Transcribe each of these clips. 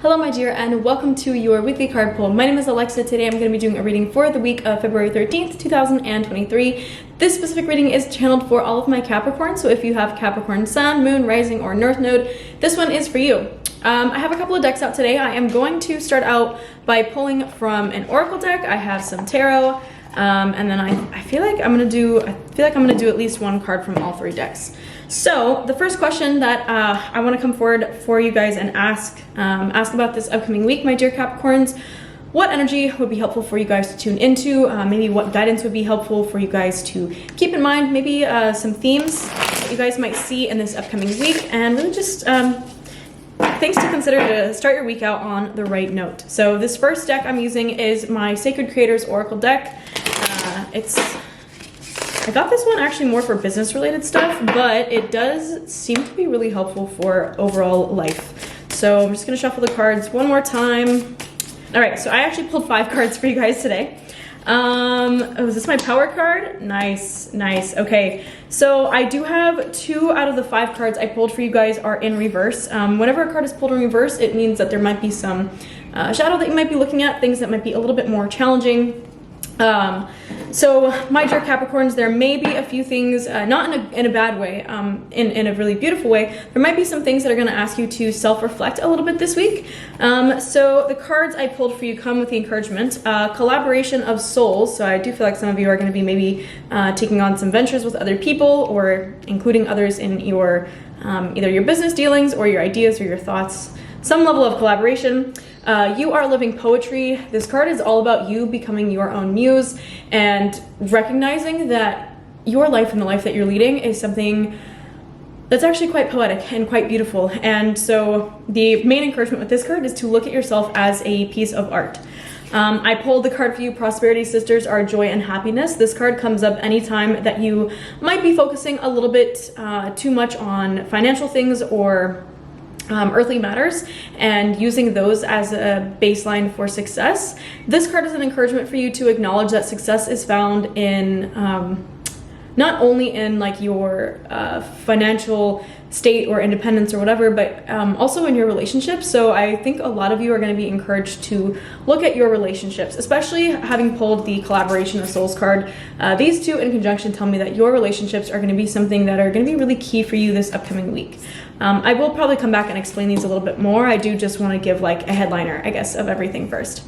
Hello my dear, and welcome to your weekly card pull. My name is Alexa. Today I'm going to be doing a reading for the week of February 13th, 2023. This specific reading is channeled for all of my Capricorn, so if you have Capricorn Sun, Moon, Rising, or North Node, this one is for you. I have a couple of decks out today. I am going to start out by pulling from an Oracle deck. I have some Tarot, and then I feel like I'm gonna do at least one card from all three decks. So the first question that I want to come forward for you guys and ask about this upcoming week, my dear Capricorns, what energy would be helpful for you guys to tune into? Maybe what guidance would be helpful for you guys to keep in mind? Maybe some themes that you guys might see in this upcoming week, and really just things to consider to start your week out on the right note. So this first deck I'm using is my Sacred Creators Oracle deck. I got this one actually more for business related stuff, but it does seem to be really helpful for overall life. So I'm just gonna shuffle the cards one more time. All right, so I actually pulled 5 cards for you guys today. Oh, is this my power card? Nice. Okay, so I do have 2 out of the 5 cards I pulled for you guys are in reverse. Whenever a card is pulled in reverse, it means that there might be some shadow that you might be looking at, things that might be a little bit more challenging. So my dear Capricorns, there may be a few things, not in a bad way, in a really beautiful way. There might be some things that are going to ask you to self-reflect a little bit this week. So the cards I pulled for you come with the encouragement, collaboration of souls. So I do feel like some of you are going to be maybe taking on some ventures with other people, or including others in your either your business dealings or your ideas or your thoughts. Some level of collaboration. You are living poetry. This card is all about you becoming your own muse and recognizing that your life and the life that you're leading is something that's actually quite poetic and quite beautiful. And so the main encouragement with this card is to look at yourself as a piece of art. I pulled the card for you, Prosperity Sisters are joy and happiness. This card comes up anytime that you might be focusing a little bit too much on financial things or earthly matters and using those as a baseline for success. This card is an encouragement for you to acknowledge that success is found in not only in like your financial state or independence or whatever, but also in your relationships. So I think a lot of you are going to be encouraged to look at your relationships, especially having pulled the Collaboration of Souls card. These two in conjunction tell me that your relationships are going to be something that are going to be really key for you this upcoming week. I will probably come back and explain these a little bit more. I do just want to give like a headliner, I guess, of everything first.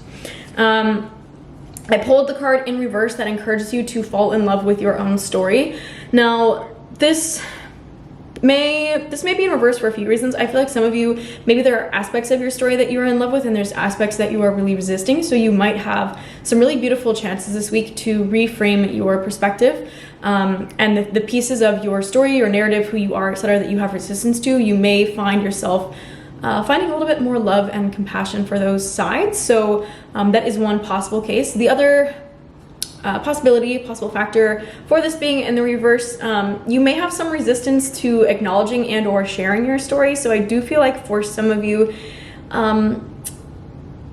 I pulled the card in reverse that encourages you to fall in love with your own story. Now, this may be in reverse for a few reasons. I feel like some of you, maybe there are aspects of your story that you're in love with and there's aspects that you are really resisting. So you might have some really beautiful chances this week to reframe your perspective and the pieces of your story, your narrative, who you are, etc., that you have resistance to. You may find yourself finding a little bit more love and compassion for those sides. So that is one possible case. The other possible factor for this being in the reverse, you may have some resistance to acknowledging and or sharing your story. So I do feel like for some of you,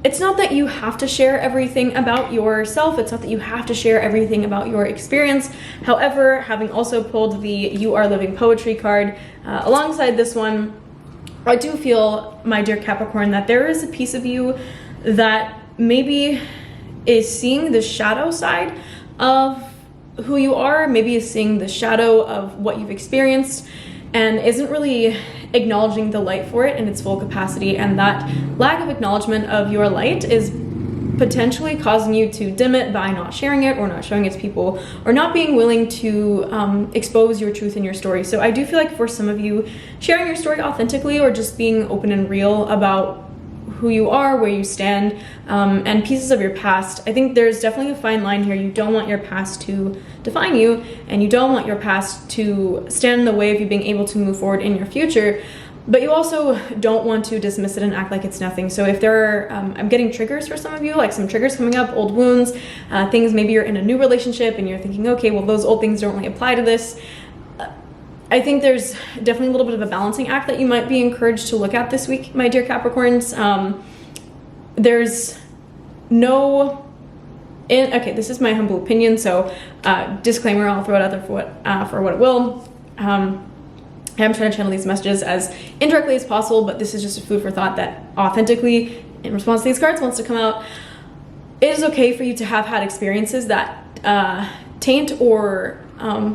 it's not that you have to share everything about yourself. It's not that you have to share everything about your experience. However, having also pulled the You Are Living Poetry card alongside this one, I do feel, my dear Capricorn, that there is a piece of you that maybe is seeing the shadow side of who you are, maybe is seeing the shadow of what you've experienced and isn't really acknowledging the light for it in its full capacity. And that lack of acknowledgement of your light is potentially causing you to dim it by not sharing it or not showing it to people or not being willing to expose your truth in your story. So I do feel like for some of you, sharing your story authentically or just being open and real about who you are, where you stand, and pieces of your past. I think there's definitely a fine line here. You don't want your past to define you, and you don't want your past to stand in the way of you being able to move forward in your future, but you also don't want to dismiss it and act like it's nothing. So if there are, I'm getting triggers for some of you, like some triggers coming up, old wounds, things, maybe you're in a new relationship and you're thinking, okay, well, those old things don't really apply to this. I think there's definitely a little bit of a balancing act that you might be encouraged to look at this week, my dear Capricorns. There's no, okay, this is my humble opinion, so disclaimer, I'll throw it out there for what it will. I'm trying to channel these messages as indirectly as possible, but this is just a food for thought that authentically, in response to these cards, wants to come out. It is okay for you to have had experiences that taint or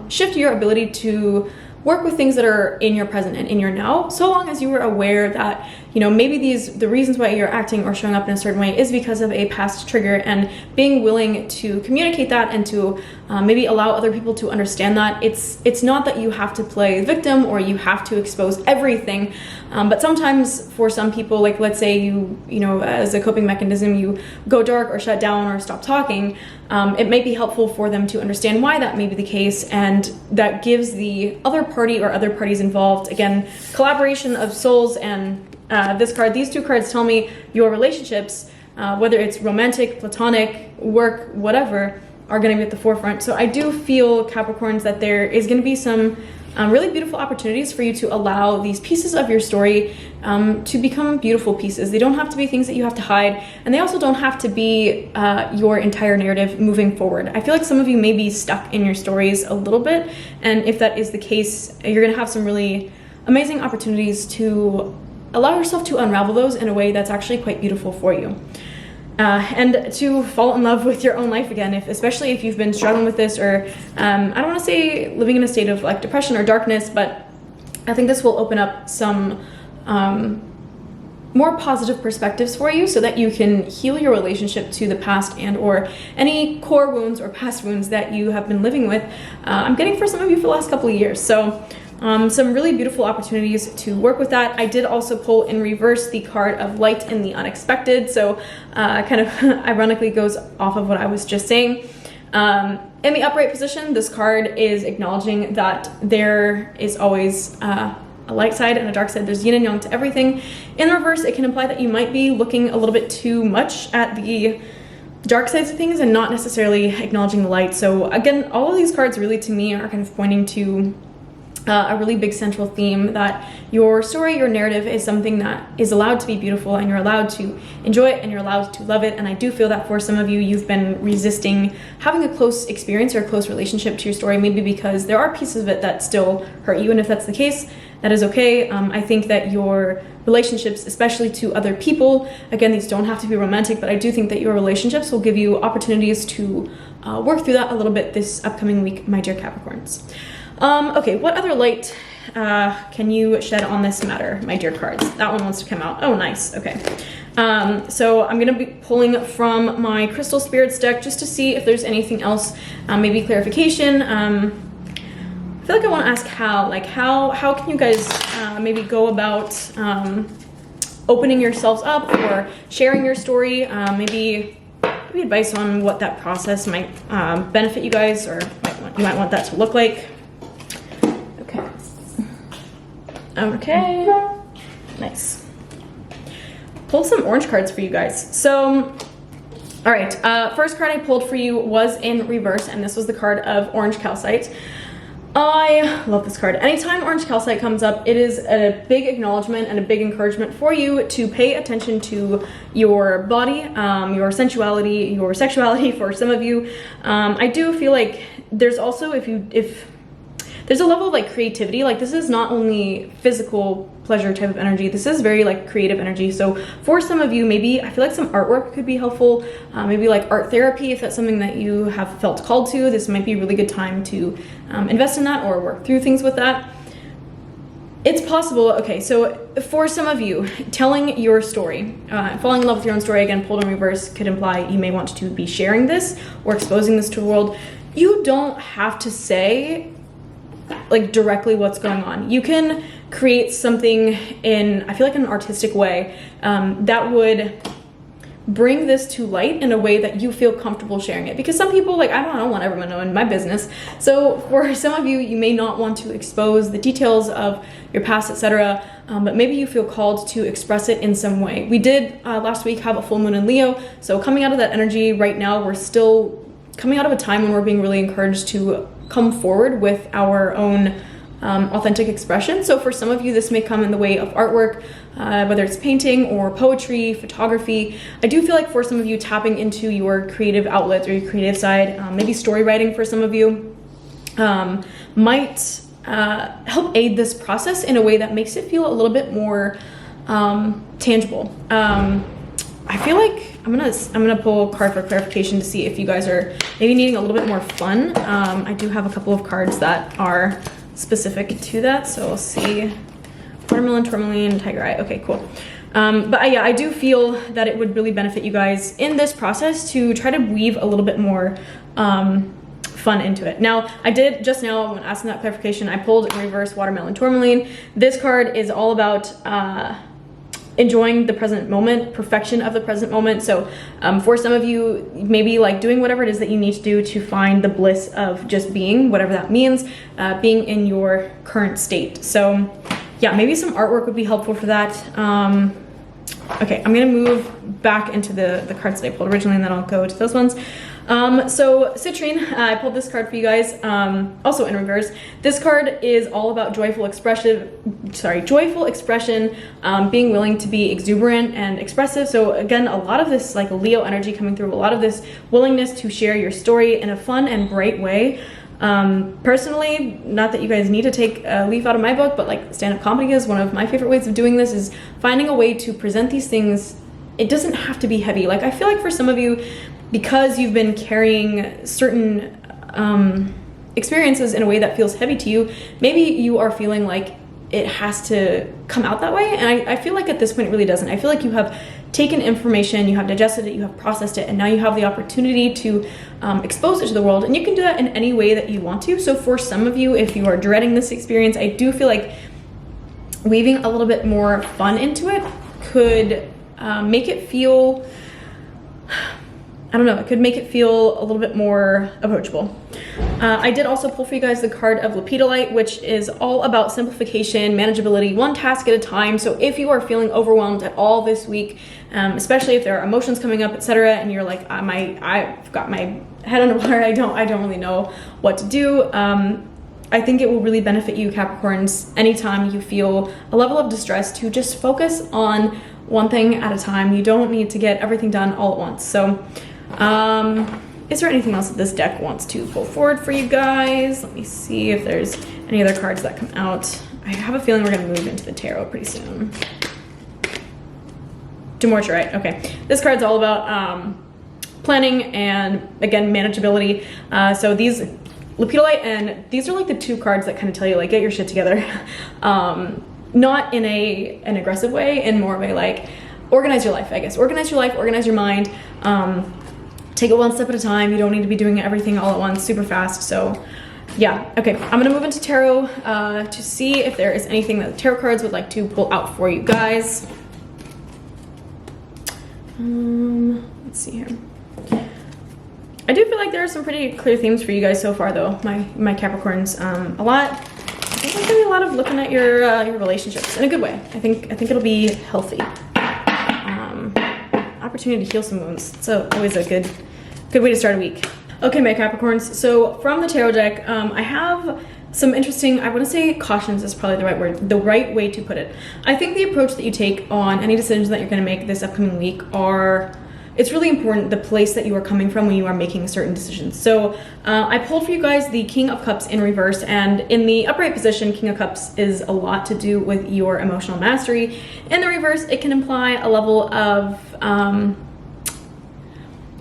shift your ability to work with things that are in your present and in your now, so long as you were aware that, you know, maybe the reasons why you're acting or showing up in a certain way is because of a past trigger, and being willing to communicate that and to maybe allow other people to understand that. It's not that you have to play victim or you have to expose everything, but sometimes for some people, like let's say you know, as a coping mechanism, you go dark or shut down or stop talking, it may be helpful for them to understand why that may be the case, and that gives the other party or other parties involved, again, collaboration of souls. And these two cards tell me your relationships, whether it's romantic, platonic, work, whatever, are going to be at the forefront. So I do feel, Capricorns, that there is going to be some really beautiful opportunities for you to allow these pieces of your story to become beautiful pieces. They don't have to be things that you have to hide, and they also don't have to be your entire narrative moving forward. I feel like some of you may be stuck in your stories a little bit, and if that is the case, you're going to have some really amazing opportunities to allow yourself to unravel those in a way that's actually quite beautiful for you. And to fall in love with your own life again, especially if you've been struggling with this, or I don't want to say living in a state of like depression or darkness, but I think this will open up some more positive perspectives for you, so that you can heal your relationship to the past and or any core wounds or past wounds that you have been living with. I'm getting for some of you for the last couple of years. So some really beautiful opportunities to work with that. I did also pull in reverse the card of light in the unexpected, so kind of ironically goes off of what I was just saying. In the upright position, this card is acknowledging that there is always a light side and a dark side. There's yin and yang to everything. In reverse, it can imply that you might be looking a little bit too much at the dark sides of things and not necessarily acknowledging the light. So again, all of these cards really to me are kind of pointing to a really big central theme, that your story, your narrative is something that is allowed to be beautiful, and you're allowed to enjoy it and you're allowed to love it. And I do feel that for some of you, you've been resisting having a close experience or a close relationship to your story, maybe because there are pieces of it that still hurt you. And if that's the case, that is okay. I think that your relationships, especially to other people, again, these don't have to be romantic, but I do think that your relationships will give you opportunities to work through that a little bit this upcoming week, my dear Capricorns. Okay, what other light can you shed on this matter, my dear cards? That one wants to come out. Oh, nice. Okay. So I'm going to be pulling from my Crystal Spirits deck just to see if there's anything else, maybe clarification. I feel like I want to ask how can you guys maybe go about opening yourselves up or sharing your story? Maybe advice on what that process might benefit you guys, or you might want that to look like. Okay, nice. Pulled some orange cards for you guys. So, all right, first card I pulled for you was in reverse, and this was the card of orange calcite. I love this card. Anytime orange calcite comes up, it is a big acknowledgement and a big encouragement for you to pay attention to your body, your sensuality, your sexuality for some of you. I do feel like there's also, if there's a level of like creativity, like this is not only physical pleasure type of energy, this is very like creative energy. So for some of you, maybe I feel like some artwork could be helpful, maybe like art therapy, if that's something that you have felt called to. This might be a really good time to invest in that or work through things with that. It's possible. Okay, so for some of you, telling your story, falling in love with your own story, again, pulled in reverse, could imply you may want to be sharing this or exposing this to the world. You don't have to say like directly what's going on. You can create something in, I feel like, an artistic way that would bring this to light in a way that you feel comfortable sharing it. Because some people, like, I don't want everyone knowing my business. So for some of you, you may not want to expose the details of your past, etc. But maybe you feel called to express it in some way. We did last week have a full moon in Leo. So coming out of that energy right now, we're still coming out of a time when we're being really encouraged to come forward with our own authentic expression. So for some of you, this may come in the way of artwork, whether it's painting or poetry, photography. I do feel like for some of you, tapping into your creative outlets or your creative side, maybe story writing for some of you, might help aid this process in a way that makes it feel a little bit more tangible. I feel like I'm gonna pull a card for clarification to see if you guys are maybe needing a little bit more fun. I do have a couple of cards that are specific to that, so we'll see. Watermelon, tourmaline, tiger eye. Okay, cool. But yeah, I do feel that it would really benefit you guys in this process to try to weave a little bit more fun into it. Now, I did just now, when asking that clarification, I pulled in reverse watermelon, tourmaline. This card is all about enjoying the present moment, perfection of the present moment. So for some of you, maybe like doing whatever it is that you need to do to find the bliss of just being, whatever that means, being in your current state. So yeah, maybe some artwork would be helpful for that. Okay, I'm gonna move back into the cards that I pulled originally, and then I'll go to those ones. So Citrine, I pulled this card for you guys, also in reverse. This card is all about joyful expression, being willing to be exuberant and expressive. So again, a lot of this like Leo energy coming through, a lot of this willingness to share your story in a fun and bright way. Personally, not that you guys need to take a leaf out of my book, but like stand-up comedy is one of my favorite ways of doing this, is finding a way to present these things. It doesn't have to be heavy. Like I feel like for some of you, because you've been carrying certain experiences in a way that feels heavy to you, maybe you are feeling like it has to come out that way. And I feel like at this point it really doesn't. I feel like you have taken information, you have digested it, you have processed it, and now you have the opportunity to expose it to the world. And you can do that in any way that you want to. So for some of you, if you are dreading this experience, I do feel like weaving a little bit more fun into it could make it feel, I don't know, it could make it feel a little bit more approachable. I did also pull for you guys the card of Lepidolite, which is all about simplification, manageability, one task at a time. So if you are feeling overwhelmed at all this week, especially if there are emotions coming up, etc., and you're like, I've got my head underwater, I don't really know what to do. I think it will really benefit you, Capricorns, anytime you feel a level of distress, to just focus on one thing at a time. You don't need to get everything done all at once. So is there anything else that this deck wants to pull forward for you guys? Let me see if there's any other cards that come out. I have a feeling we're going to move into the tarot pretty soon. Demorturite. Okay, this card's all about planning and, again, manageability. So these Lepidolite, and these are like the two cards that kind of tell you like get your shit together. Not in an aggressive way, in more of a like organize your life, I guess. Organize your life, organize your mind. Take it one step at a time. You don't need to be doing everything all at once super fast. So yeah, okay, I'm gonna move into tarot to see if there is anything that the tarot cards would like to pull out for you guys. Let's see here. I do feel like there are some pretty clear themes for you guys so far though, my Capricorns. I think there's gonna be a lot of looking at your relationships in a good way. I think it'll be healthy. Opportunity to heal some wounds. So always a good way to start a week. Okay, my Capricorns. So from the tarot deck, I have some interesting, I want to say cautions is probably the right word, the right way to put it. I think the approach that you take on any decisions that you're going to make this upcoming week it's really important the place that you are coming from when you are making certain decisions. So I pulled for you guys the King of Cups in reverse, and in the upright position, King of Cups is a lot to do with your emotional mastery. In the reverse, it can imply a level of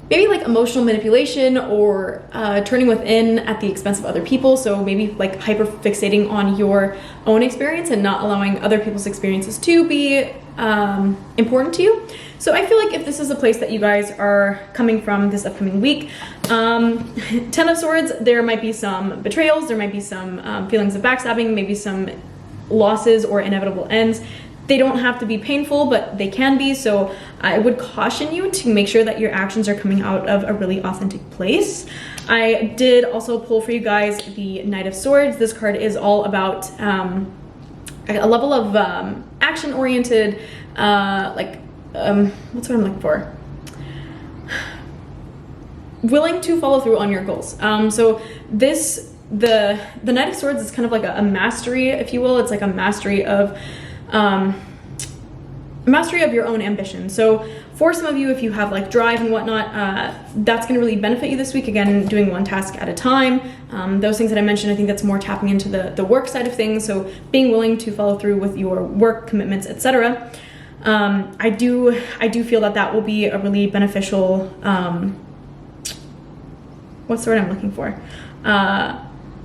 maybe like emotional manipulation or turning within at the expense of other people. So maybe like hyper fixating on your own experience and not allowing other people's experiences to be important to you. So I feel like if this is a place that you guys are coming from this upcoming week, Ten of Swords, there might be some betrayals, there might be some feelings of backstabbing, maybe some losses or inevitable ends. They don't have to be painful, but they can be. So I would caution you to make sure that your actions are coming out of a really authentic place. I did also pull for you guys the Knight of Swords. This card is all about a level of action-oriented, what's what I'm looking for? Willing to follow through on your goals. So the Knight of Swords is kind of like a mastery, if you will. It's like a mastery of your own ambition. So for some of you, if you have like drive and whatnot, that's going to really benefit you this week. Again, doing one task at a time. Those things that I mentioned, I think that's more tapping into the work side of things. So being willing to follow through with your work commitments, etc. I do feel that will be a really beneficial, what's the word I'm looking for?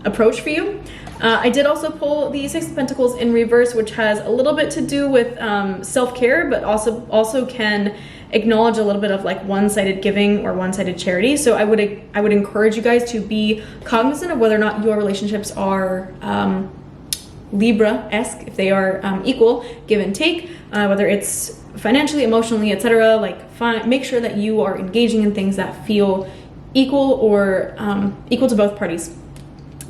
Approach for you. I did also pull the Six of Pentacles in reverse, which has a little bit to do with self-care, but also can acknowledge a little bit of like one-sided giving or one-sided charity. So I would encourage you guys to be cognizant of whether or not your relationships are Libra-esque, if they are equal, give and take, whether it's financially, emotionally, etc. Like make sure that you are engaging in things that feel equal or equal to both parties.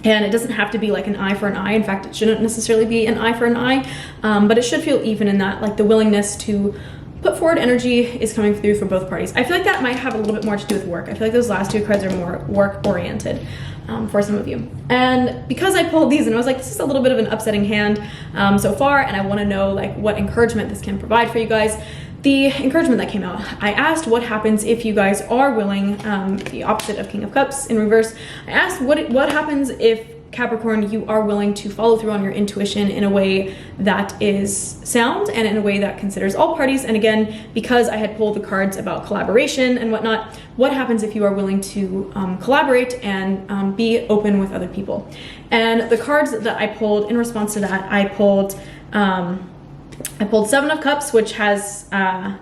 And it doesn't have to be like an eye for an eye. In fact, it shouldn't necessarily be an eye for an eye, but it should feel even in that, like the willingness to put forward energy is coming through for both parties. I feel like that might have a little bit more to do with work. I feel like those last two cards are more work oriented for some of you. And because I pulled these and I was like, this is a little bit of an upsetting hand so far, and I want to know like what encouragement this can provide for you guys. The encouragement that came out, I asked what happens if you guys are willing, the opposite of King of Cups in reverse. I asked what happens if Capricorn, you are willing to follow through on your intuition in a way that is sound and in a way that considers all parties. And again, because I had pulled the cards about collaboration and whatnot, what happens if you are willing to collaborate and be open with other people? And the cards that I pulled in response to that, I pulled Seven of Cups, which has,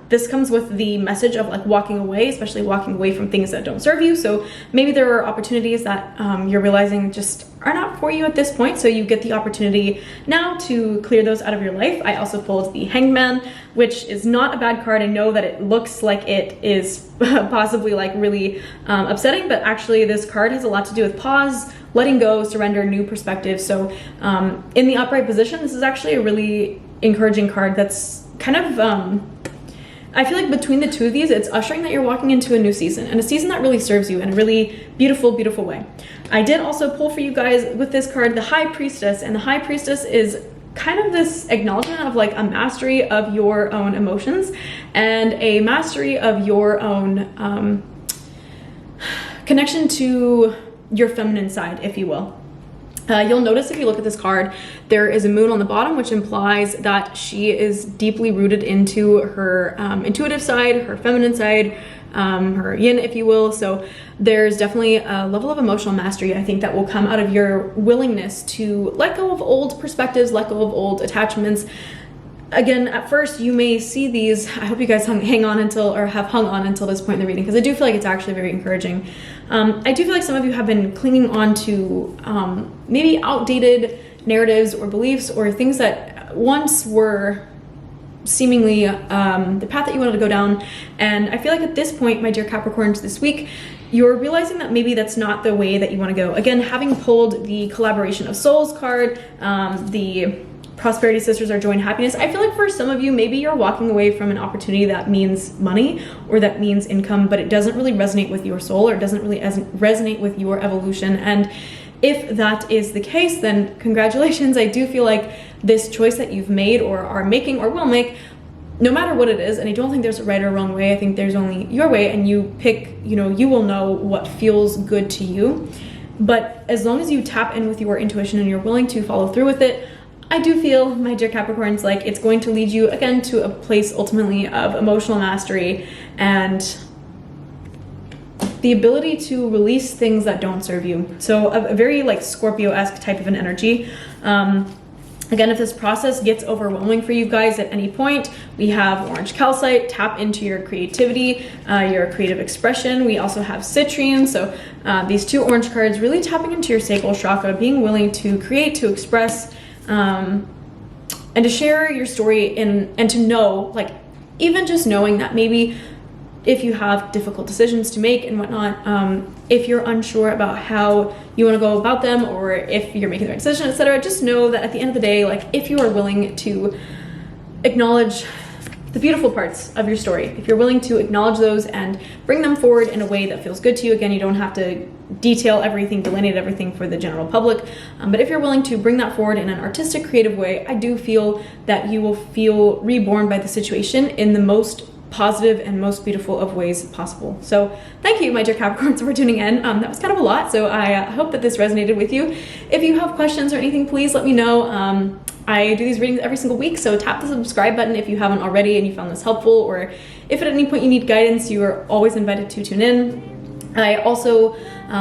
this comes with the message of like walking away, especially walking away from things that don't serve you. So maybe there are opportunities that you're realizing just are not for you at this point. So you get the opportunity now to clear those out of your life. I also pulled the Hanged Man, which is not a bad card. I know that it looks like it is possibly like really upsetting, but actually this card has a lot to do with pause, letting go, surrender, new perspective. So in the upright position, this is actually a really encouraging card that's kind of I feel like between the two of these, it's ushering that you're walking into a new season, and a season that really serves you in a really beautiful way. I did also pull for you guys with this card the High Priestess, and the High Priestess is kind of this acknowledgement of like a mastery of your own emotions and a mastery of your own connection to your feminine side, if you will. You'll notice if you look at this card, there is a moon on the bottom, which implies that she is deeply rooted into her intuitive side, her feminine side, her yin, if you will. So there's definitely a level of emotional mastery, I think, that will come out of your willingness to let go of old perspectives, let go of old attachments. Again, at first you may see these, I hope you guys hang on until, or have hung on until this point in the reading, because I do feel like it's actually very encouraging. I do feel like some of you have been clinging on to maybe outdated narratives or beliefs or things that once were seemingly the path that you wanted to go down. And I feel like at this point, my dear Capricorns, this week, you're realizing that maybe that's not the way that you want to go. Again, having pulled the Collaboration of Souls card, the Prosperity Sisters are joy and happiness, I feel like for some of you, maybe you're walking away from an opportunity that means money or that means income, but it doesn't really resonate with your soul, or it doesn't really resonate with your evolution. And if that is the case, then congratulations. I do feel like this choice that you've made or are making or will make, no matter what it is, and I don't think there's a right or wrong way, I think there's only your way, and you pick, you know, you will know what feels good to you. But as long as you tap in with your intuition and you're willing to follow through with it, I do feel, my dear Capricorns, like it's going to lead you again to a place ultimately of emotional mastery and the ability to release things that don't serve you. So a very like Scorpio-esque type of an energy. Again, if this process gets overwhelming for you guys at any point, we have Orange Calcite, tap into your creativity, your creative expression. We also have Citrine. So these two orange cards really tapping into your sacral chakra, being willing to create, to express, and to share your story and to know, like, even just knowing that maybe if you have difficult decisions to make and whatnot, if you're unsure about how you want to go about them, or if you're making the right decision, etc., just know that at the end of the day, like, if you are willing to acknowledge the beautiful parts of your story, if you're willing to acknowledge those and bring them forward in a way that feels good to you, again, you don't have to detail everything, delineate everything for the general public, but if you're willing to bring that forward in an artistic, creative way, I do feel that you will feel reborn by the situation in the most positive and most beautiful of ways possible. So thank you, my dear Capricorns, for tuning in. That was kind of a lot, so I hope that this resonated with you. If you have questions or anything, please let me know. I do these readings every single week, so tap the subscribe button if you haven't already and you found this helpful, or if at any point you need guidance, you are always invited to tune in. I also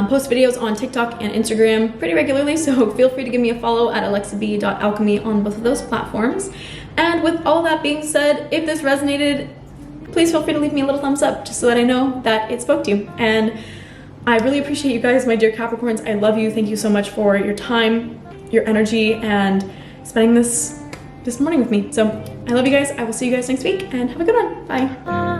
post videos on TikTok and Instagram pretty regularly, so feel free to give me a follow at alexab.alchemy on both of those platforms. And with all that being said, if this resonated, please feel free to leave me a little thumbs up just so that I know that it spoke to you. And I really appreciate you guys, my dear Capricorns. I love you. Thank you so much for your time, your energy, and spending this morning with me. So I love you guys. I will see you guys next week, and have a good one. Bye.